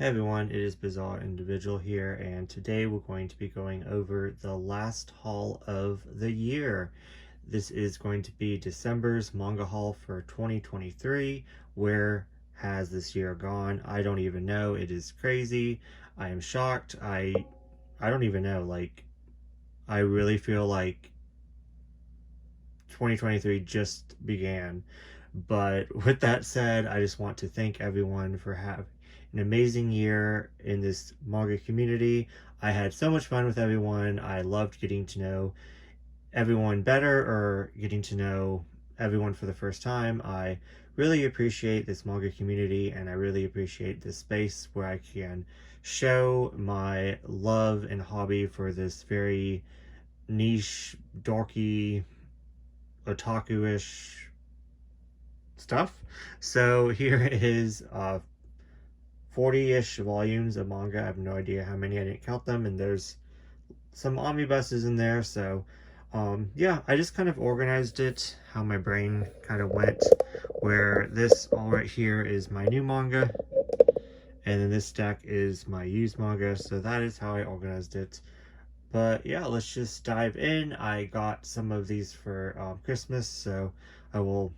everyone, it is Bizarre Individual here, and today we're going to be going over the last haul of the year. This is going to be December's manga haul for 2023. Where has this year gone? I don't even know. It is crazy. I am shocked. I don't even know. I really feel like 2023 just began. But with that said, I just want to thank everyone for having an amazing year in this manga community. I had so much fun with everyone. I loved getting to know everyone better, or getting to know everyone for the first time. I really appreciate this manga community, and I really appreciate this space where I can show my love and hobby for this very niche, dorky, otaku-ish stuff. So here is 40-ish volumes of manga. I have no idea how many, I didn't count them, and there's some omnibuses in there. So yeah, I just kind of organized it how my brain kind of went, where this all right here is my new manga, and then this stack is my used manga. So that is how I organized it. But yeah, let's just dive in. I got some of these for Christmas, so I will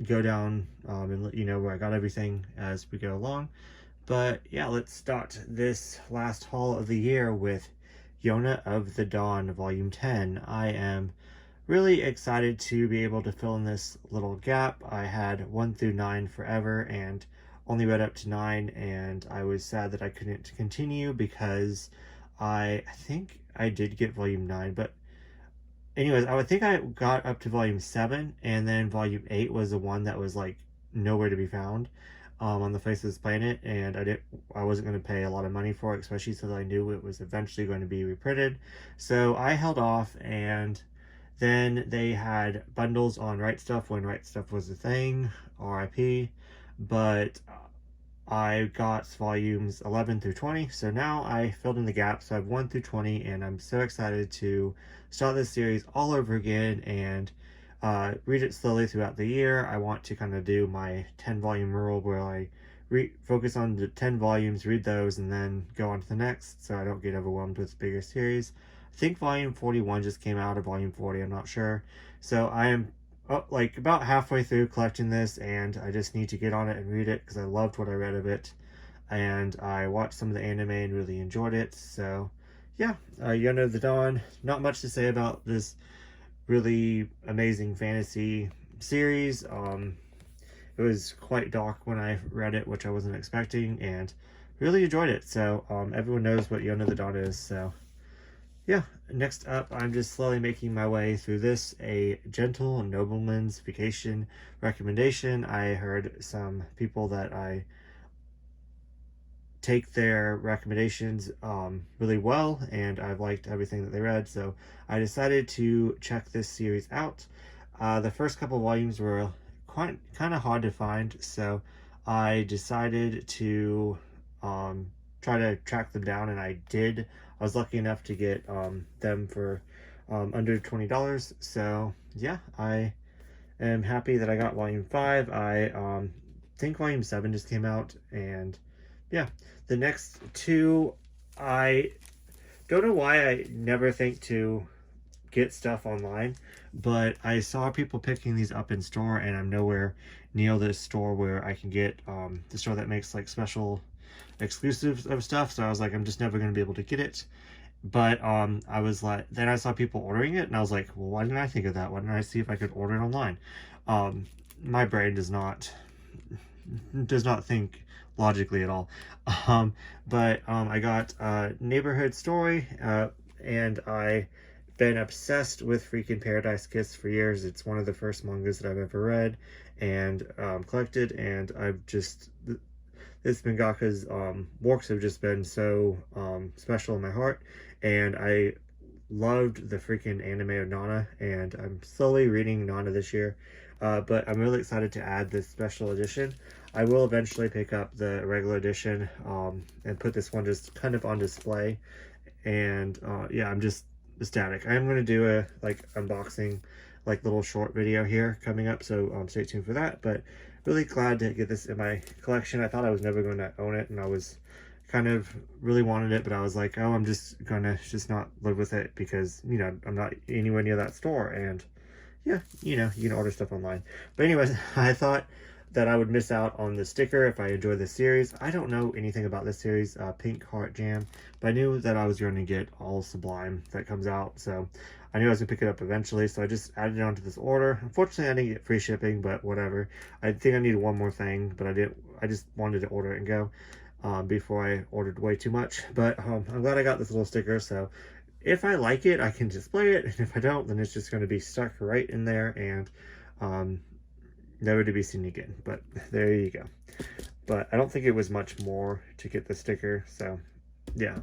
go down and let you know where I got everything as we go along. But yeah, let's start this last haul of the year with Yona of the Dawn, Volume 10. I am really excited to be able to fill in this little gap. I had 1 through 9 forever and only read up to 9, and I was sad that I couldn't continue because I think I did get Volume 9, but anyways, I would think I got up to Volume 7, and then Volume 8 was the one that was like nowhere to be found on the face of this planet, and I wasn't going to pay a lot of money for it, especially since I knew it was eventually going to be reprinted. So I held off, and then they had bundles on Right Stuff when Right Stuff was a thing, RIP, but I got volumes 11 through 20, so now I filled in the gap. So I have 1 through 20, and I'm so excited to start this series all over again and read it slowly throughout the year. I want to kind of do my 10 volume rule where I focus on the 10 volumes, read those, and then go on to the next, so I don't get overwhelmed with bigger series. I think volume 41 just came out, or volume 40, I'm not sure. So I am like about halfway through collecting this, and I just need to get on it and read it because I loved what I read of it, and I watched some of the anime and really enjoyed it. So yeah, Yona of the Dawn, not much to say about this really amazing fantasy series. It was quite dark when I read it, which I wasn't expecting, and really enjoyed it. So everyone knows what Yona of the Dawn is. So yeah, next up, I'm just slowly making my way through this, A Gentle Nobleman's Vacation recommendation. I heard some people that I take their recommendations really well, and I've liked everything that they read, so I decided to check this series out. The first couple volumes were kind of hard to find, so I decided to try to track them down, and I did. I was lucky enough to get them for under $20, so yeah, I am happy that I got volume 5. I think volume 7 just came out, and yeah, the next two, I don't know why I never think to get stuff online, but I saw people picking these up in store, and I'm nowhere near this store where I can get the store that makes like special exclusives of stuff. So I was like, I'm just never going to be able to get it. But I was like, then I saw people ordering it, and I was like, well, why didn't I think of that? Why didn't I see if I could order it online? My brain does not think logically at all. But I got Neighborhood Story, and I've been obsessed with freaking Paradise Kiss for years. It's one of the first mangas that I've ever read and collected, and I've just, this mangaka's works have just been so special in my heart, and I loved the freaking anime of Nana, and I'm slowly reading Nana this year. But I'm really excited to add this special edition. I will eventually pick up the regular edition and put this one just kind of on display. And yeah, I'm just ecstatic. I'm going to do a like unboxing, like little short video here coming up, so stay tuned for that. But really glad to get this in my collection. I thought I was never going to own it, and I was kind of really wanted it, but I was like, oh, I'm just gonna just not live with it because, you know, I'm not anywhere near that store. And yeah, you know, you can order stuff online. But anyways, I thought that I would miss out on the sticker if I enjoy this series. I don't know anything about this series, Pink Heart Jam, but I knew that I was going to get all Sublime that comes out, so I knew I was going to pick it up eventually, so I just added it onto this order. Unfortunately, I didn't get free shipping, but whatever. I think I needed one more thing, but I just wanted to order it and go before I ordered way too much. But I'm glad I got this little sticker, so if I like it, I can display it, and if I don't, then it's just going to be stuck right in there and never to be seen again. But there you go. But I don't think it was much more to get the sticker, so yeah,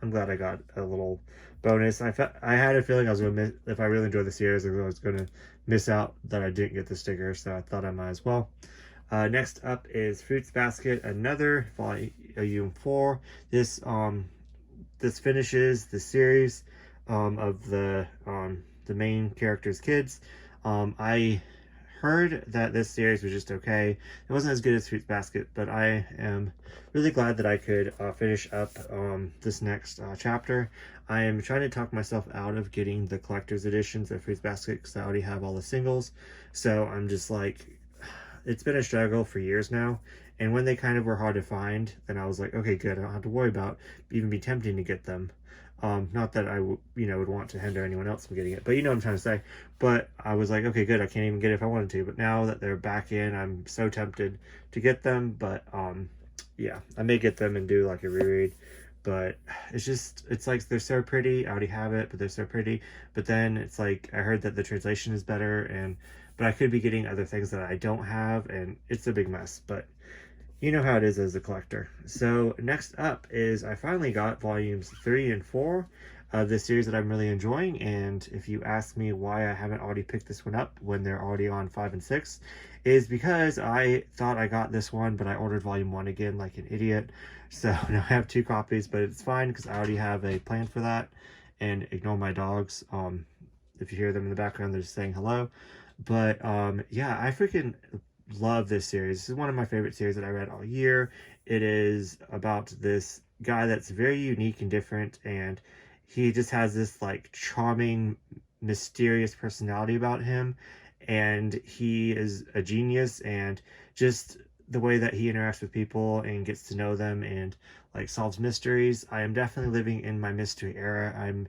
I'm glad I got a little bonus. I had a feeling I was going to miss, if I really enjoyed the series, I was going to miss out that I didn't get the sticker, so I thought I might as well. Next up is Fruits Basket, another volume 4. This finishes the series of the main character's kids. I heard that this series was just okay. It wasn't as good as Fruits Basket, but I am really glad that I could finish up this next chapter. I am trying to talk myself out of getting the collector's editions of Fruits Basket because I already have all the singles. So I'm just like, it's been a struggle for years now. And when they kind of were hard to find, then I was like, okay, good. I don't have to worry about even be tempting to get them. Not that I would want to hinder anyone else from getting it, but you know what I'm trying to say. But I was like, okay, good. I can't even get it if I wanted to. But now that they're back in, I'm so tempted to get them. But yeah, I may get them and do like a reread. But it's like they're so pretty. I already have it, but they're so pretty. But then it's like I heard that the translation is better, but I could be getting other things that I don't have, and it's a big mess. But you know how it is as a collector. So next up is I finally got volumes 3 and 4 of this series that I'm really enjoying. And if you ask me why I haven't already picked this one up when they're already on 5 and 6, is because I thought I got this one, but I ordered volume 1 again like an idiot. So now I have 2 copies, but it's fine because I already have a plan for that. And ignore my dogs. If you hear them in the background, they're just saying hello. But yeah, I freaking love this series. This is one of my favorite series that I read all year. It is about this guy that's very unique and different, and he just has this like charming, mysterious personality about him, and he is a genius, and just the way that he interacts with people and gets to know them and like solves mysteries. I am definitely living in my mystery era. I'm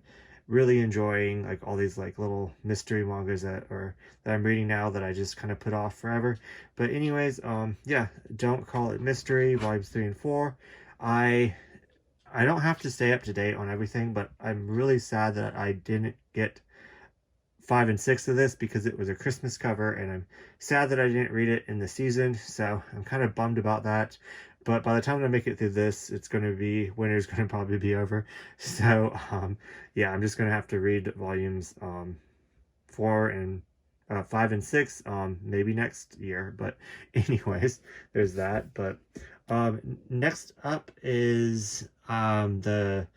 really enjoying like all these like little mystery mangas that I'm reading now that I just kind of put off forever. But anyways, yeah, Don't Call It Mystery, volumes 3 and 4. I don't have to stay up to date on everything, but I'm really sad that I didn't get 5 and 6 of this because it was a Christmas cover, and I'm sad that I didn't read it in the season, so I'm kind of bummed about that. But by the time I make it through this, winter's going to probably be over. So, yeah, I'm just going to have to read volumes 4 and 5 and 6 maybe next year. But anyways, there's that. But next up is the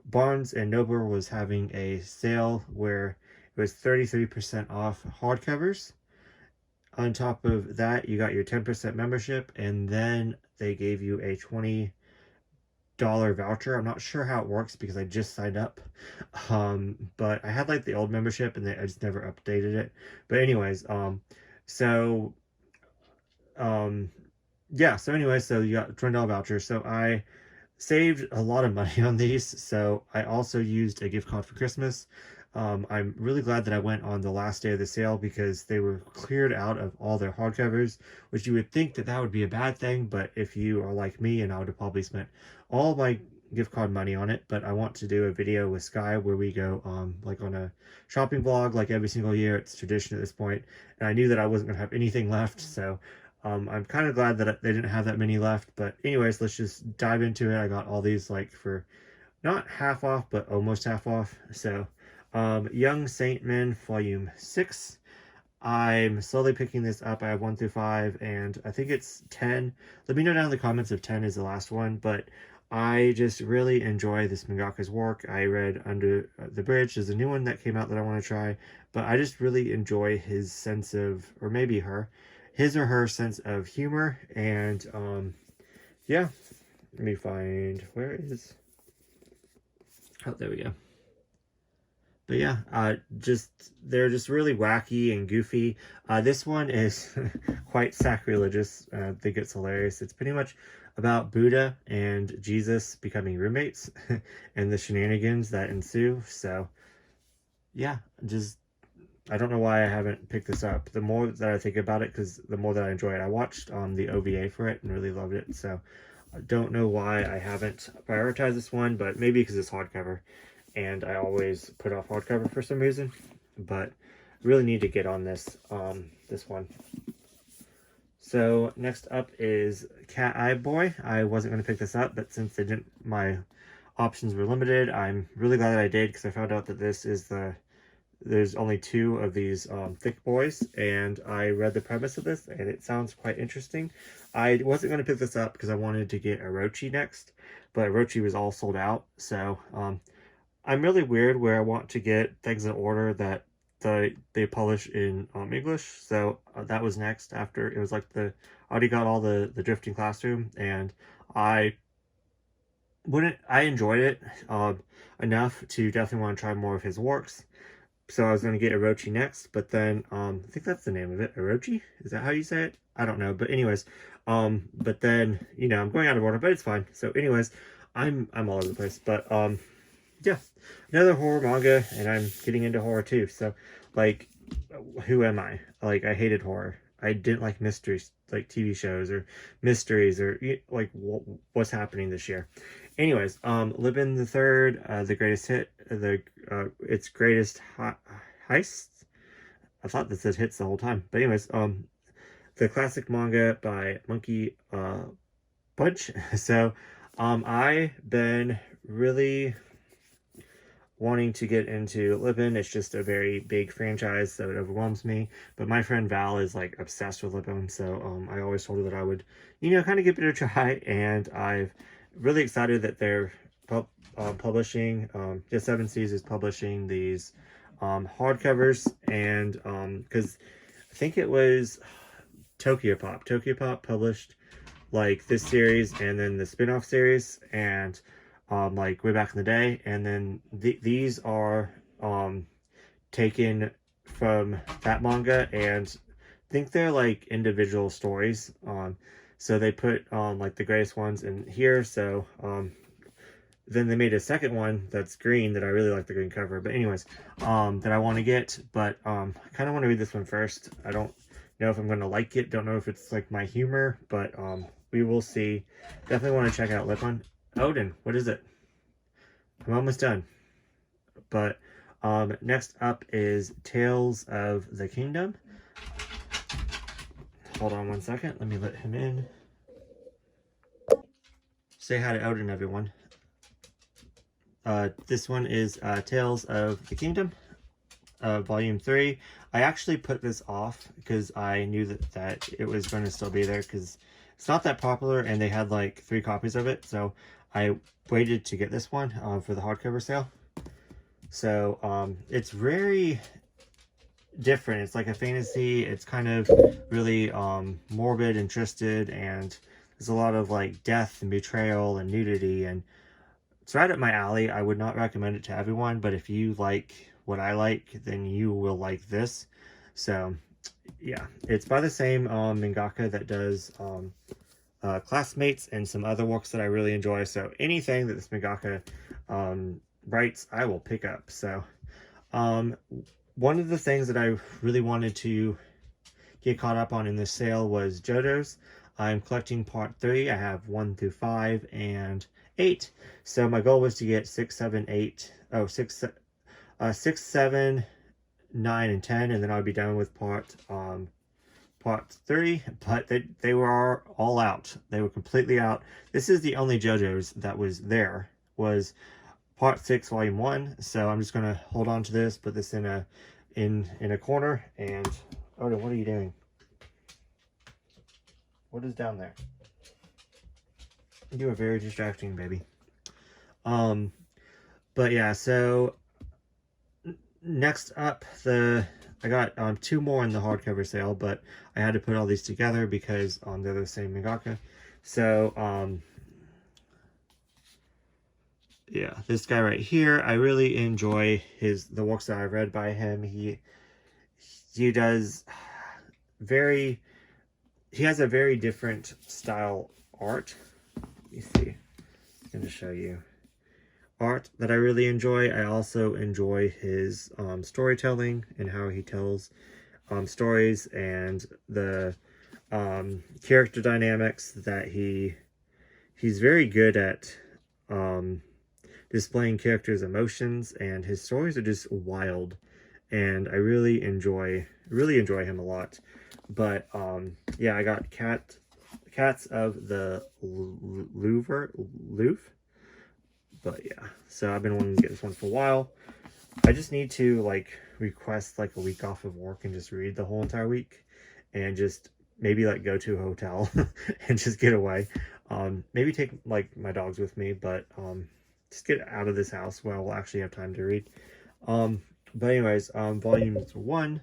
Barnes and Noble was having a sale where it was 33% off hardcovers. On top of that, you got your 10% membership, and then they gave you a $20 voucher. I'm not sure how it works because I just signed up. But I had like the old membership and I just never updated it. But anyways, yeah, so anyway, so you got $20 voucher. So I saved a lot of money on these. So I also used a gift card for Christmas. I'm really glad that I went on the last day of the sale because they were cleared out of all their hardcovers, which you would think that that would be a bad thing, but if you are like me, and I would have probably spent all my gift card money on it. But I want to do a video with Sky where we go like on a shopping vlog like every single year. It's tradition at this point, and I knew that I wasn't gonna have anything left, so I'm kind of glad that they didn't have that many left. But anyways, let's just dive into it. I got all these like for not half off, but almost half off. So Young Saint Men Volume 6. I'm slowly picking this up. I have 1 through 5, and I think it's 10. Let me know down in the comments if 10 is the last one, but I just really enjoy this mangaka's work. I read Under the Bridge. There's a new one that came out that I want to try, but I just really enjoy his sense of, or maybe his or her sense of humor, and yeah, let me find, where is, oh, there we go. But yeah, they're just really wacky and goofy. This one is quite sacrilegious. I think it's hilarious. It's pretty much about Buddha and Jesus becoming roommates and the shenanigans that ensue. So yeah, just I don't know why I haven't picked this up. The more that I think about it, because the more that I enjoy it, I watched the OVA for it and really loved it. So I don't know why I haven't prioritized this one, but maybe because it's hardcover. And I always put off hardcover for some reason, but really need to get on this this one. So next up is Cat Eye Boy. I wasn't going to pick this up, but since they didn't, my options were limited, I'm really glad that I did, because I found out that this is there's only 2 of these thick boys, and I read the premise of this and it sounds quite interesting. I wasn't going to pick this up because I wanted to get Orochi next, but Orochi was all sold out. So I'm really weird where I want to get things in order that they publish in English. So that was next after. It was like I already got all the Drifting Classroom, and I enjoyed it enough to definitely want to try more of his works. So I was going to get Orochi next, but then I think that's the name of it. Orochi? Is that how you say it? I don't know. But anyways, but then, you know, I'm going out of order, but it's fine. So anyways, I'm all over the place. But yeah, another horror manga, and I'm getting into horror too. So like, who am I? Like, I hated horror. I didn't like mysteries, like TV shows or mysteries, or like what's happening this year. Anyways, Libin the Third, the greatest hit, its greatest heist. I thought this said hits the whole time, but anyways, the classic manga by Monkey Punch. So, I've been really wanting to get into Libin. It's just a very big franchise, so it overwhelms me. But my friend Val is like obsessed with Libin, so I always told her that I would, you know, kind of give it a try. And I've really excited that they're publishing. The Seven Seas is publishing these hardcovers, and because I think it was Tokyo Pop. Tokyo Pop published like this series and then the spin-off series, and like way back in the day, and then these are taken from that manga, and I think they're like individual stories. So they put like the greatest ones in here. So then they made a second one that's green, that I really like the green cover. But anyways, that I want to get, but I kind of want to read this one first. I don't know if I'm going to like it. Don't know if it's like my humor, but we will see. Definitely want to check out Lipon. Odin, what is it? I'm almost done. But next up is Tales of the Kingdom. Hold on one second. Let me let him in. Say hi to Odin, everyone. This one is Tales of the Kingdom, Volume 3. I actually put this off because I knew that it was going to still be there, because it's not that popular, and they had like 3 copies of it. So I waited to get this one for the hardcover sale. So it's very different. It's like a fantasy. It's kind of really morbid and twisted, and there's a lot of like death and betrayal and nudity, and it's right up my alley. I would not recommend it to everyone, but if you like what I like, then you will like this. So yeah, it's by the same mangaka that does Classmates and some other works that I really enjoy. So anything that this mangaka writes, I will pick up. So one of the things that I really wanted to get caught up on in this sale was JoJo's. I'm collecting part 3. I have 1 through 5 and 8. So my goal was to get 6, 7, 8, 6, 7, 9, and 10, and then I'll be done with part 3. But they were all out. They were completely out. This is the only JoJo's that was there, was part 6, volume 1. So I'm just gonna hold on to this, put this in a corner, and Odin, what are you doing? What is down there? You are very distracting, baby. But yeah, so next up, I got 2 more in the hardcover sale, but I had to put all these together because they're the same mangaka. So yeah, this guy right here, I really enjoy the works that I've read by him. He does very, he has a very different style art. Let me see. I'm going to show you art that I really enjoy. I also enjoy his storytelling and how he tells stories, and the character dynamics that he's very good at displaying characters' emotions, and his stories are just wild, and I really enjoy him a lot. But yeah, I got Cats of the Louvre. But yeah, so I've been wanting to get this one for a while. I just need to like request like a week off of work and just read the whole entire week, and just maybe like go to a hotel and just get away. Maybe take like my dogs with me, but just get out of this house where I'll actually have time to read. But anyways, volume 1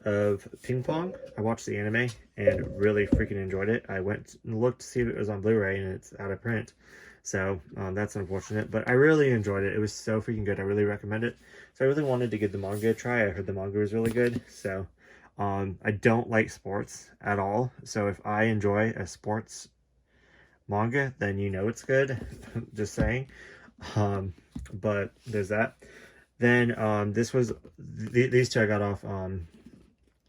of Ping Pong. I watched the anime and really freaking enjoyed it. I went and looked to see if it was on Blu-ray, and it's out of print. So that's unfortunate, but I really enjoyed it. It was so freaking good. I really recommend it. So I really wanted to give the manga a try. I heard the manga was really good. So I don't like sports at all. So if I enjoy a sports manga, then you know it's good. Just saying. But there's that. Then these two I got off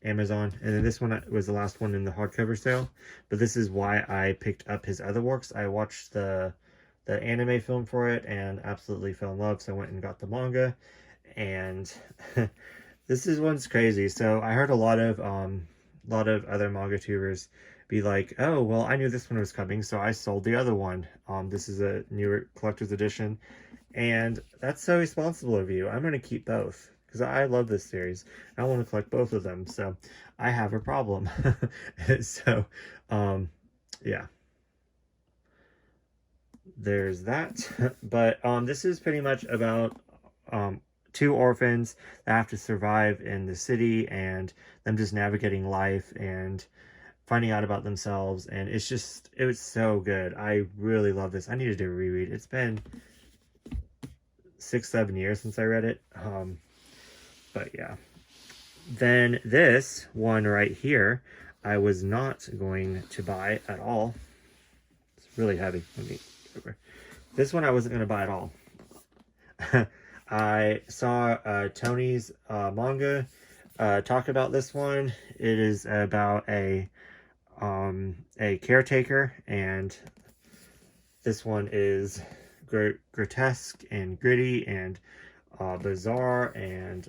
Amazon, and then this one was the last one in the hardcover sale. But this is why I picked up his other works. I watched the anime film for it and absolutely fell in love, so I went and got the manga. And one's crazy. So I heard a lot of other manga tubers be like, oh well, I knew this one was coming, so I sold the other one. This is a newer collector's edition, and that's so responsible of you. I'm going to keep both because I love this series. I want to collect both of them, so I have a problem. So yeah, there's that. But this is pretty much about two orphans that have to survive in the city, and them just navigating life and finding out about themselves. And it was so good. I really love this. I needed to reread. It's been 6-7 years since I read it. But yeah. Then this one right here, I was not going to buy at all. It's really heavy. Let me over. This one I wasn't going to buy at all. I saw Tony's manga talk about this one. It is about a caretaker, and this one is grotesque and gritty and bizarre, and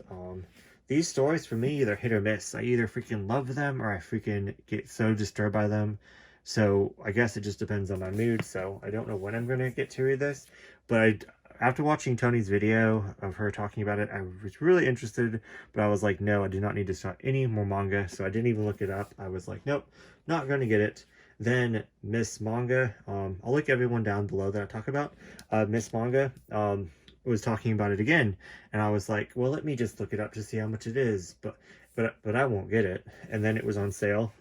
these stories for me, they're hit or miss. I either freaking love them or I freaking get so disturbed by them. So I guess it just depends on my mood. So I don't know when I'm going to get to read this, but after watching Tony's video of her talking about it, I was really interested, but I was like, no, I do not need to start any more manga. So I didn't even look it up. I was like, nope, not going to get it. Then Miss Manga, I'll link everyone down below that I talk about. Miss Manga was talking about it again, and I was like, well, let me just look it up to see how much it is, but I won't get it. And then it was on sale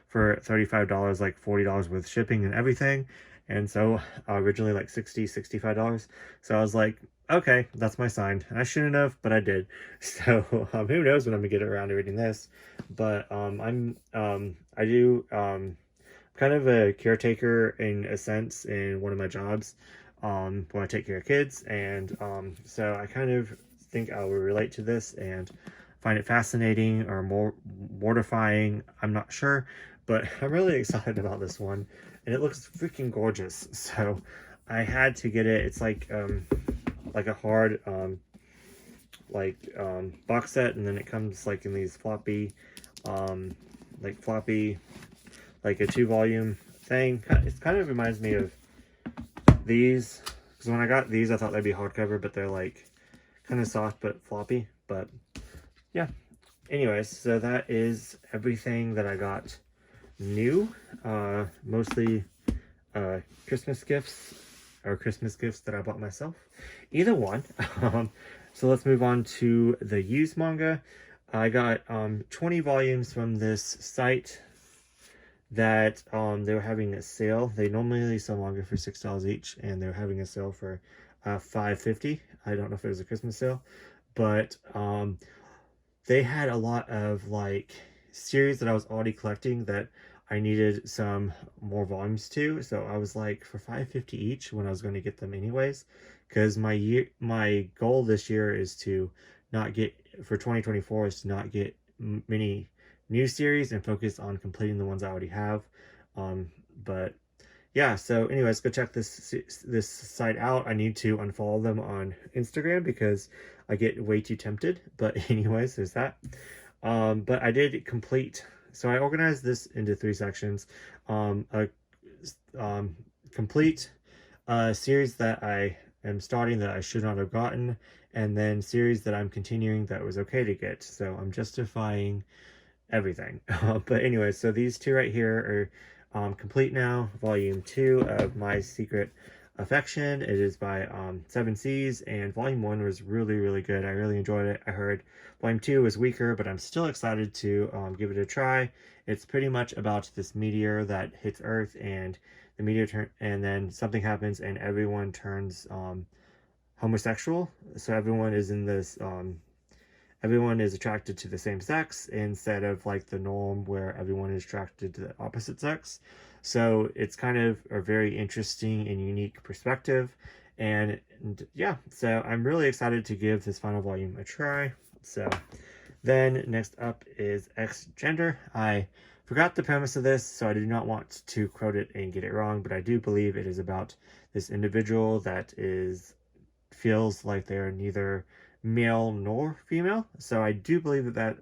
for $35, like $40 with shipping and everything. And so originally like $65. So I was like, okay, that's my sign. I shouldn't have, but I did. So who knows when I'm gonna get around to reading this. But I do kind of a caretaker in a sense in one of my jobs when I take care of kids, and so I kind of think I will relate to this and find it fascinating or more mortifying. I'm not sure, but I'm really excited about this one, and it looks freaking gorgeous. So I had to get it. It's like a hard box set, and then it comes like in these floppy like a 2-volume thing. It kind of reminds me of these, because when I got these I thought they'd be hardcover, but they're like kind of soft but floppy. But yeah, anyways, so that is everything that I got new. Mostly Christmas gifts, or Christmas gifts that I bought myself, either one. So let's move on to the used manga. I got 20 volumes from this site that they were having a sale. They normally sell manga for $6 each, and they were having a sale for $5.50. I don't know if it was a Christmas sale, but they had a lot of like series that I was already collecting that I needed some more volumes to. So I was like, for $5.50 each, when I was going to get them anyways, because my goal this year is to not get, for 2024, is to not get many new series and focus on completing the ones I already have. But yeah, so anyways, go check this site out. I need to unfollow them on Instagram because I get way too tempted. But anyways, there's that. But I did complete, so I organized this into 3 sections. A complete series that I am starting that I should not have gotten, and then series that I'm continuing that was okay to get. So I'm justifying everything. But anyway, so these 2 right here are complete now. Volume 2 of My Secret Affection. It is by 7 Seas, and Volume 1 was really, really good. I really enjoyed it. I heard Volume 2 was weaker, but I'm still excited to give it a try. It's pretty much about this meteor that hits Earth, and the meteor and then something happens, and everyone turns homosexual. So everyone is in this everyone is attracted to the same sex instead of like the norm where everyone is attracted to the opposite sex. So it's kind of a very interesting and unique perspective. And yeah, so I'm really excited to give this final volume a try. So then next up is X Gender. I forgot the premise of this, so I do not want to quote it and get it wrong, but I do believe it is about this individual that feels like they are neither male nor female. So I do believe that that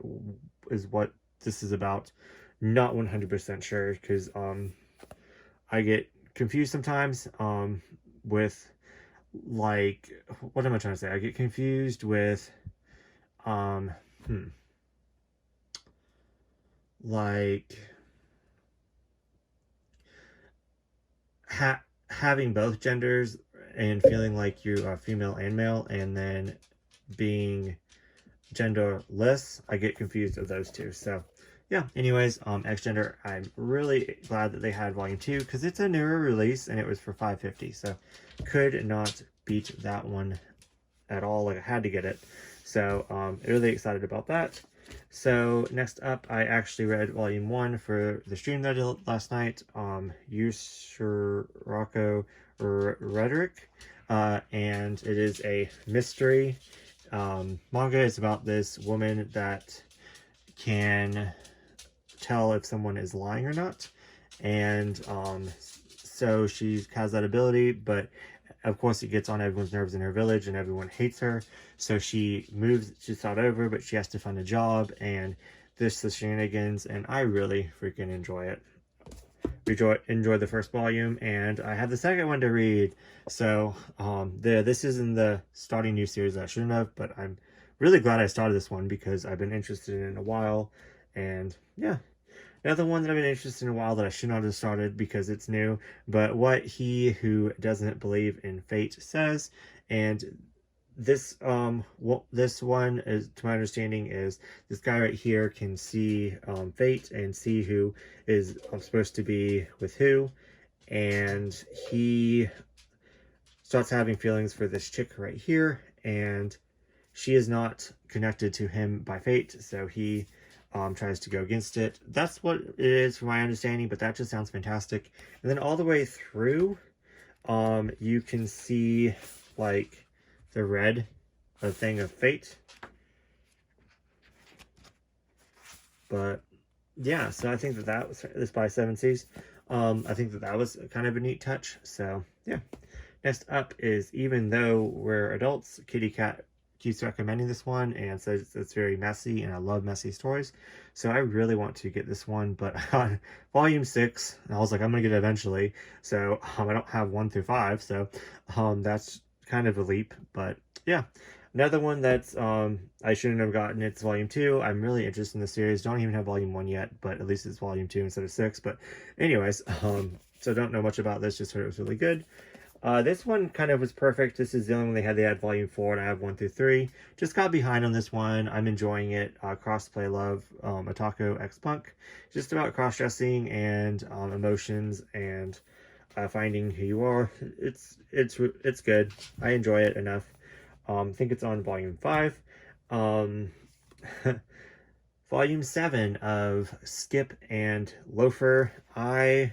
is what this is about. Not 100% sure, because I get confused sometimes with, like, what am I trying to say? I get confused with like having both genders and feeling like you are female and male, and then being genderless. I get confused of those two. So yeah, anyways, X Gender, I'm really glad that they had volume 2 because it's a newer release and it was for $5.50, so could not beat that one at all. Like, I had to get it. So really excited about that. So next up, I actually read volume 1 for the stream that I did last night, Rocco Rhetoric, and it is a mystery manga. Is about this woman that can tell if someone is lying or not, and so she has that ability, but of course it gets on everyone's nerves in her village and everyone hates her, so she moves to start over, but she has to find a job, and this is shenanigans, and I really freaking enjoy it. Enjoy the first volume, and I have the second one to read. So this is in the starting new series that I shouldn't have, but I'm really glad I started this one because I've been interested in it in a while. And yeah, another one that I've been interested in a while that I should not have started because it's new, but What He Who Doesn't Believe in Fate Says. And this this one, is, to my understanding, is this guy right here can see fate and see who is supposed to be with who, and he starts having feelings for this chick right here, and she is not connected to him by fate, so he tries to go against it. That's what it is from my understanding, but that just sounds fantastic. And then all the way through, you can see like the red, a thing of fate. But yeah, so I think that was this by 7 Seas. I think that was kind of a neat touch. So yeah. Next up is Even Though We're Adults. Kitty Cat keeps recommending this one and says it's very messy, and I love messy stories. So I really want to get this one, but on volume 6, I was like, I'm gonna get it eventually. So I don't have 1 through 5, so that's kind of a leap. But yeah, another one that's I shouldn't have gotten. It's volume 2. I'm really interested in the series. Don't even have volume 1 yet, but at least it's volume 2 instead of 6. But anyways, so don't know much about this, just heard it was really good. This one kind of was perfect. This is the only one they had volume 4, and I have 1 through 3. Just got behind on this one. I'm enjoying it. Crossplay Love, Otaku X Punk. Just about cross-dressing and emotions, and Finding Who You Are. It's good. I enjoy it enough. I think it's on volume 5. Um, volume 7 of Skip and Loafer. I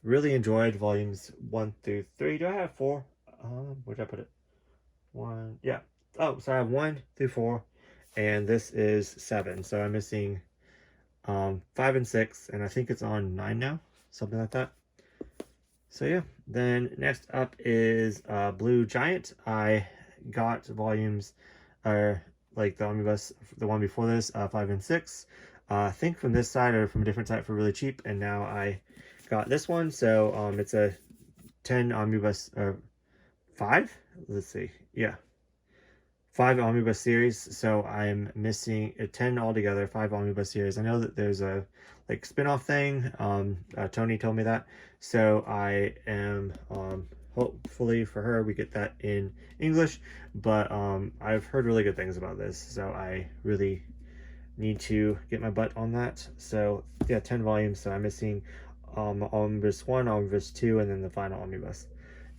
really enjoyed volumes 1 through 3. Do I have 4? Where'd I put it? 1, yeah. Oh, so I have 1 through 4, and this is 7. So I'm missing 5 and 6, and I think it's on 9 now, something like that. So yeah, then next up is Blue Giant. I got volumes, like the omnibus, the one before this, 5 and 6. I think from this side or from a different site for really cheap, and now I got this one. So it's a 10 omnibus, 5. Let's see, yeah, 5 omnibus series. So I'm missing 10 altogether, 5 omnibus series. I know that there's a like spin-off thing. Tony told me that, so I am hopefully for her we get that in English, but I've heard really good things about this, so I really need to get my butt on that. So yeah, 10 volumes. So I'm missing omnibus 1, omnibus 2, and then the final omnibus.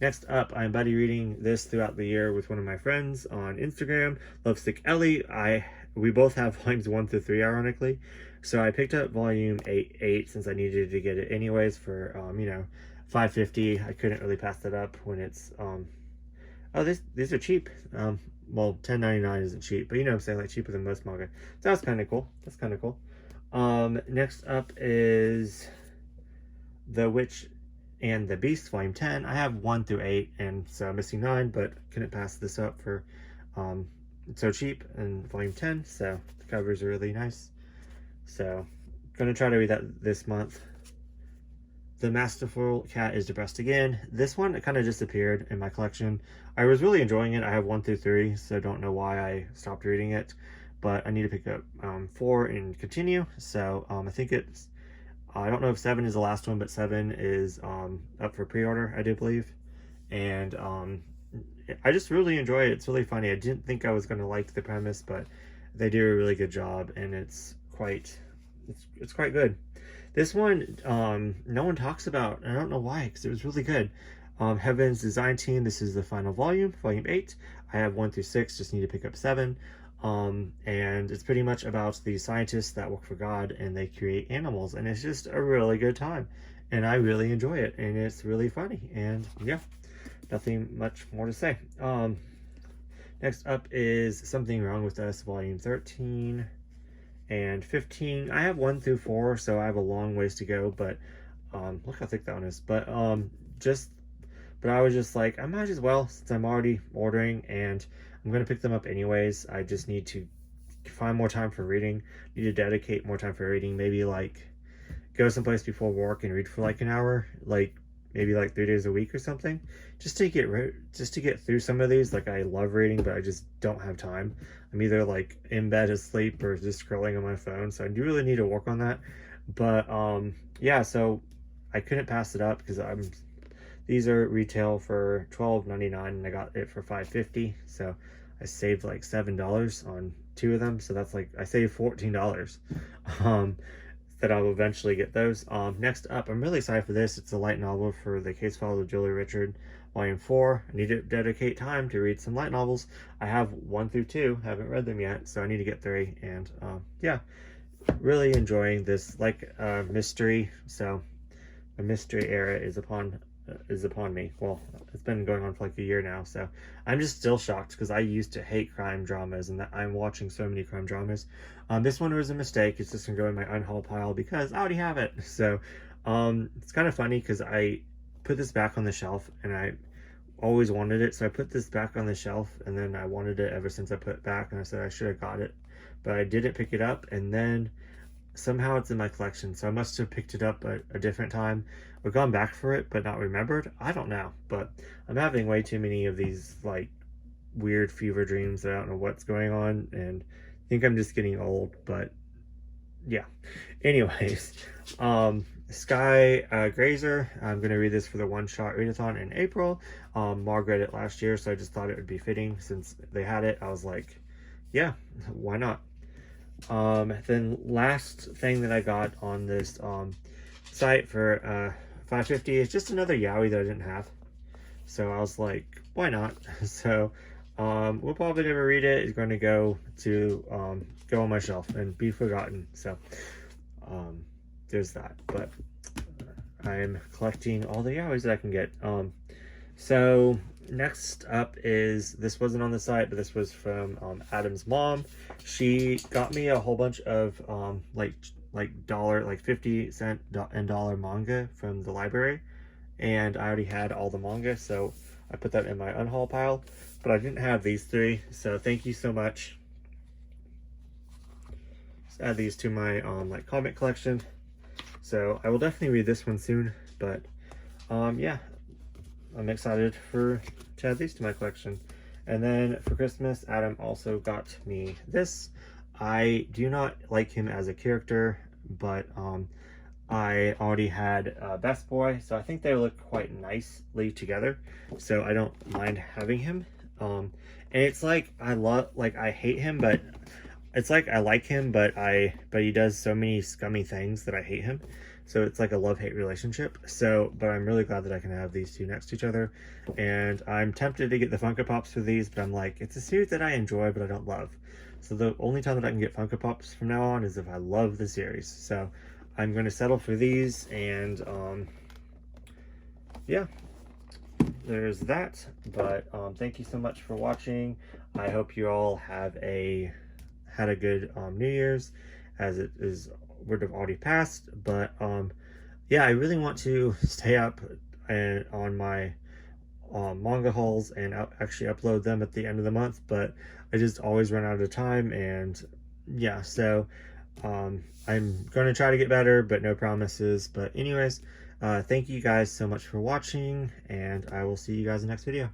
Next up, I'm buddy reading this throughout the year with one of my friends on Instagram, Lovesick Ellie. We both have volumes 1 through 3, ironically. So I picked up volume 8 since I needed to get it anyways for you know, $5.50. I couldn't really pass that up when it's oh, these are cheap. Well, $10.99 isn't cheap, but you know what I'm saying, like cheaper than most manga. So that's kind of cool. That's kind of cool. Next up is The Witch and the Beast, volume 10. I have 1 through 8, and so I'm missing 9, but couldn't pass this up for it's so cheap. And volume 10, so the covers are really nice. So gonna try to read that this month. The Masterful Cat is Depressed Again. This one, it kind of disappeared in my collection. I was really enjoying it. I have 1 through 3, so don't know why I stopped reading it, but I need to pick up 4 and continue. So I think it's, I don't know if 7 is the last one, but 7 is up for pre-order, I do believe. And I just really enjoy it. It's really funny. I didn't think I was going to like the premise, but they do a really good job, and it's quite good. This one, no one talks about, and I don't know why, because it was really good. Heaven's Design Team, this is the final volume, volume 8. I have 1 through 6, just need to pick up 7. And it's pretty much about these scientists that work for God, and they create animals, and it's just a really good time. And I really enjoy it, and it's really funny, and yeah, nothing much more to say. Next up is Something Wrong With Us, volume 13 and 15. I have 1 through 4, so I have a long ways to go, but look how thick that one is. But I was just like, I might as well, since I'm already ordering and I'm gonna pick them up anyways. I just need to find more time for reading, need to dedicate more time for reading, maybe like go someplace before work and read for like an hour, like maybe like 3 days a week or something, just to get through some of these. Like, I love reading, but I just don't have time. I'm either like in bed asleep or just scrolling on my phone, so I do really need to work on that. But yeah, so I couldn't pass it up because these are retail for $12.99 and I got it for $5.50, so I saved like $7 on 2 of them, so that's like I saved $14 that I'll eventually get those. Next up, I'm really excited for this. It's a light novel for The Case Files of Julie Richard, volume 4. I need to dedicate time to read some light novels. I have 1 through 2, haven't read them yet, so I need to get 3. And yeah, really enjoying this, like mystery. So the mystery era is upon me. Well, it's been going on for like a year now, so I'm just still shocked because I used to hate crime dramas, and that I'm watching so many crime dramas. This one was a mistake. It's just gonna go in my unhaul pile because I already have it. So it's kind of funny because I put this back on the shelf and I always wanted it, so I put this back on the shelf, and then I wanted it ever since I put it back, and I said I should have got it, but I didn't pick it up, and then somehow it's in my collection, so I must have picked it up at a different time or gone back for it but not remembered. I don't know, but I'm having way too many of these like weird fever dreams that I don't know what's going on, and I think I'm just getting old. But yeah, anyways, Sky Grazer, I'm gonna read this for the one-shot readathon in April. Marg read it last year, so I just thought it would be fitting since they had it. I was like, yeah, why not? Then last thing that I got on this site for $5.50. It's just another yaoi that I didn't have. So I was like, why not? So we'll probably never read it. It's going to go on my shelf and be forgotten. So there's that. But I'm collecting all the yaois that I can get. So next up is, this wasn't on the site, but this was from Adam's mom. She got me a whole bunch of like 50-cent and dollar manga from the library, and I already had all the manga, so I put that in my unhaul pile, but I didn't have these three, so thank you so much. Just add these to my like comic collection. So I will definitely read this one soon, but yeah, I'm excited to add these to my collection. And then for Christmas, Adam also got me this. I do not like him as a character, but I already had Best Boy, so I think they look quite nicely together, so I don't mind having him. And it's like I hate him, but it's like I like him, but he does so many scummy things that I hate him. So it's like a love-hate relationship. So, but I'm really glad that I can have these two next to each other. And I'm tempted to get the Funko Pops for these, but I'm like, it's a series that I enjoy, but I don't love. So the only time that I can get Funko Pops from now on is if I love the series. So I'm going to settle for these, and yeah, there's that. But thank you so much for watching. I hope you all had a good New Year's, as it would have already passed. But yeah, I really want to stay up on my manga hauls and actually upload them at the end of the month, but I just always run out of time. And yeah, so I'm going to try to get better, but no promises. But anyways, thank you guys so much for watching, and I will see you guys in the next video.